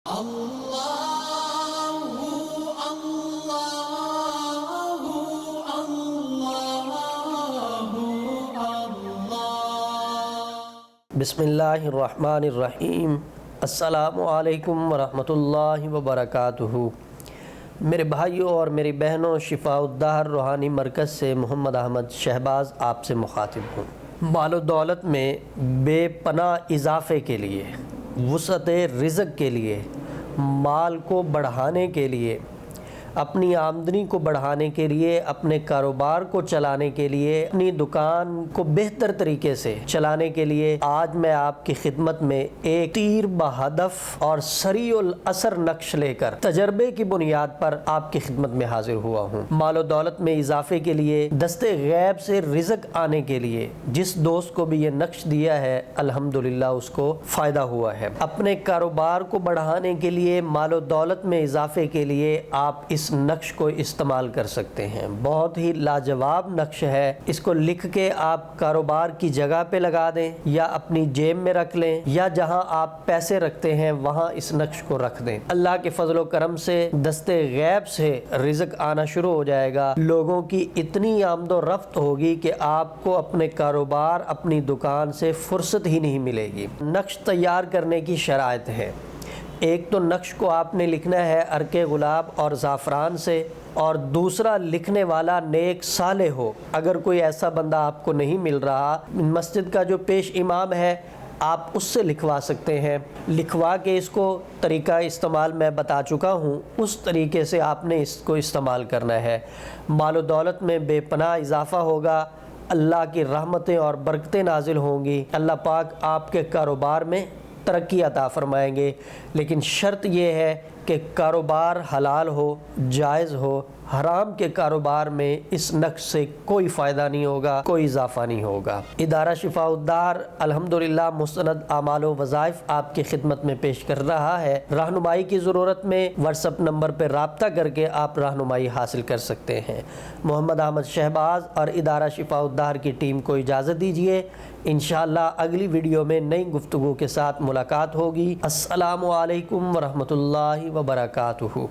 بسم اللہ الرحمن الرحیم۔ السلام علیکم ورحمۃ اللہ وبرکاتہ۔ میرے بھائیوں اور میری بہنوں، شفاء الدہر روحانی مرکز سے محمد احمد شہباز آپ سے مخاطب ہوں۔ مال و دولت میں بے پناہ اضافے کے لیے، وسعت رزق کے لیے، مال کو بڑھانے کے لیے، اپنی آمدنی کو بڑھانے کے لیے، اپنے کاروبار کو چلانے کے لیے، اپنی دکان کو بہتر طریقے سے چلانے کے لیے آج میں آپ کی خدمت میں ایک تیر بہدف اور سریع الاثر نقش لے کر تجربے کی بنیاد پر آپ کی خدمت میں حاضر ہوا ہوں۔ مال و دولت میں اضافے کے لیے، دستے غیب سے رزق آنے کے لیے جس دوست کو بھی یہ نقش دیا ہے الحمدللہ اس کو فائدہ ہوا ہے۔ اپنے کاروبار کو بڑھانے کے لیے، مال و دولت میں اضافے کے لیے آپ اس نقش کو استعمال کر سکتے ہیں۔ بہت ہی لاجواب نقش ہے۔ اس کو لکھ کے آپ کاروبار کی جگہ پہ لگا دیں یا اپنی جیب میں رکھ لیں یا جہاں آپ پیسے رکھتے ہیں وہاں اس نقش کو رکھ دیں۔ اللہ کے فضل و کرم سے دستے غیب سے رزق آنا شروع ہو جائے گا۔ لوگوں کی اتنی آمد و رفت ہوگی کہ آپ کو اپنے کاروبار، اپنی دکان سے فرصت ہی نہیں ملے گی۔ نقش تیار کرنے کی شرائط ہے۔ ایک تو نقش کو آپ نے لکھنا ہے عرق گلاب اور زعفران سے، اور دوسرا لکھنے والا نیک صالح ہو۔ اگر کوئی ایسا بندہ آپ کو نہیں مل رہا، مسجد کا جو پیش امام ہے آپ اس سے لکھوا سکتے ہیں۔ لکھوا کے اس کو طریقہ استعمال میں بتا چکا ہوں، اس طریقے سے آپ نے اس کو استعمال کرنا ہے۔ مال و دولت میں بے پناہ اضافہ ہوگا، اللہ کی رحمتیں اور برکتیں نازل ہوں گی، اللہ پاک آپ کے کاروبار میں ترقی عطا فرمائیں گے۔ لیکن شرط یہ ہے کہ کاروبار حلال ہو، جائز ہو۔ حرام کے کاروبار میں اس نقش سے کوئی فائدہ نہیں ہوگا، کوئی اضافہ نہیں ہوگا۔ ادارہ شفاء الدہر الحمدللہ مستند اعمال و وظائف آپ کی خدمت میں پیش کر رہا ہے۔ رہنمائی کی ضرورت میں واٹس ایپ نمبر پر رابطہ کر کے آپ رہنمائی حاصل کر سکتے ہیں۔ محمد احمد شہباز اور ادارہ شفاء الدہر کی ٹیم کو اجازت دیجیے۔ انشاءاللہ اگلی ویڈیو میں نئی گفتگو کے ساتھ ملاقات ہوگی۔ السلام علیکم ورحمۃ اللہ وبرکاتہ۔